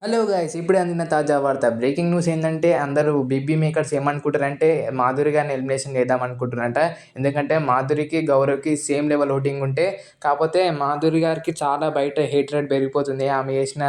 Hello guys! ఇప్పుడే అందిన తాజా వార్త. బ్రేకింగ్ న్యూస్ ఏందంటే అందరూ 'బీబీ మేకర్స్' ఏమనుకుంటారంటే మాధురి గారిని ఎలిమినేషన్ చేద్దాం అనుకుంటున్నారంట. ఎందుకంటే మాధురికి, గౌరవ్‌కి సేమ్ లెవెల్ ఓటింగ్ ఉంటే కాపోతే మాధురి గారికి చాలా బయట హేట్రెడ్ పెరిగిపోతుంది. ఆమె చేసిన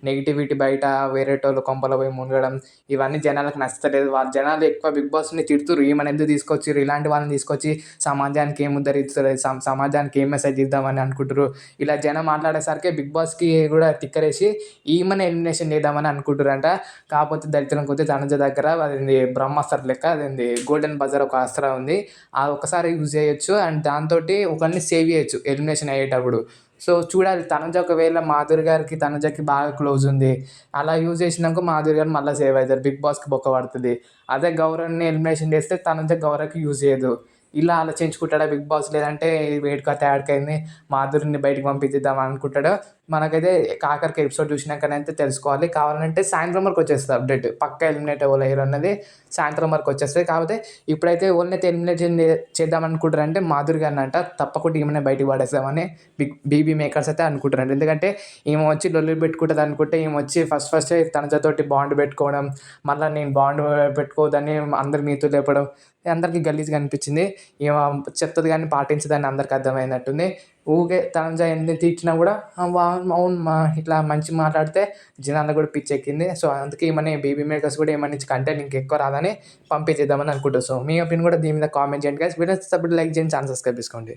నెగటివిటీ బయట వేరేటోళ్ళ కొంపలో పోయి మునగడం ఇవన్నీ జనాలకు నచ్చలేదు. జనాలు ఎక్కువ 'బిగ్ బాస్‌ని' తిడుతుర్రు. ఈమెను ఎందుకు తీసుకొచ్చిర్రు? ఇలాంటి వాళ్ళని తీసుకొచ్చి సమాజానికి ఏం ఉద్ధరిస్తలేదు, సమాజానికి ఏం మెసేజ్ ఇద్దామని అనుకుంటుర్రు. ఇలా జనం మాట్లాడేసరికి 'బిగ్ బాస్‌కి' కూడా తిక్కరేసి ఈమెనే ఎలిమినేషన్ చేద్దామని అనుకుంటుర్రంట. కాకపోతే దరిద్రం కొద్దీ తనుజ దగ్గర అదేంది బ్రహ్మాస్త్రం లెక్క అదేంది గోల్డెన్ బజర్ ఒక అస్త్రం ఉంది. అది ఒక్కసారి యూజ్ చేయొచ్చు. అండ్ దాంతోటి ఒకరిని సేవ్ చేయొచ్చు ఎలిమినేషన్ అయ్యేటప్పుడు. సో చూడాలి, తనుజ ఒకవేళ మాధురి గారికి, తనుజకి బాగా క్లోజ్ ఉంది. అలా యూజ్ చేసినాక మాధురి గారు మళ్ళా సేవ్ అవుతారు. 'బిగ్ బాస్'కి బొక్క పడుతది. అదే గౌరవ్‌ని ఎలిమినేషన్ చేస్తే తనుజ గౌరవ్‌కి యూజ్ చేయదు. ఇలా ఆలోచించుకుంటాడా 'బిగ్ బాస్'? లేదంటే వేడికథ యాడికైంది మాధురిని బయటికి పంపించేద్దాం అనుకుంటాడో మనకైతే ఆఖరికి ఎపిసోడ్ చూసినాకనైతే తెలుసుకోవాలి. కావాలంటే సాయంత్రం వరకు వచ్చేస్తది అప్డేట్. పక్కా ఎలిమినేట్ అవ్వలేరు అన్నది సాయంత్రం వరకు వచ్చేస్తది. కాకపోతే ఇప్పుడైతే ఎవరినైతే ఎలిమినేషన్ చేద్దాం అనుకుంటారంటే మాధురి గారినంట. తప్పకుండా ఈమెనే బయటికి పడేస్తామని 'బీబీ మేకర్స్' అయితే అనుకుంటున్నారు. ఎందుకంటే ఈమె వచ్చి లొల్లి పెట్టుకుంటది అనుకుంటే ఈమె వచ్చి ఫస్టే తనుజతోటి బాండ్ పెట్టుకోవడం, మళ్ళా నేను బాండ్ పెట్టుకోవద్దని అందరికి నీతులు చెప్పడం అందరికీ గలీజ్‌గా అనిపించింది. ఈమె చెప్తది కానీ పాటించదని అందరికి అర్థమైనట్టుంది. ఊకే తనుజ ఎన్ని తిట్టినా కూడా అవును ఇట్లా మంచిగా మాట్లాడితే జనాలకు కూడా పిచ్చెక్కింది. సో అందుకే ఈమెని 'బీబీ మేకర్స్' కూడా ఏమన్నా కంటెంట్ ఇంకెక్కువ రాదని పంపించేద్దామని అనుకుంటున్నా. సో మీ ఒపీనియన్ కూడా దీని మీద కామెంట్ చేయండి గైస్. వీడియో నచ్చితే లైక్ చేయండి, ఛానల్ సబ్స్క్రైబ్ చేసుకోండి.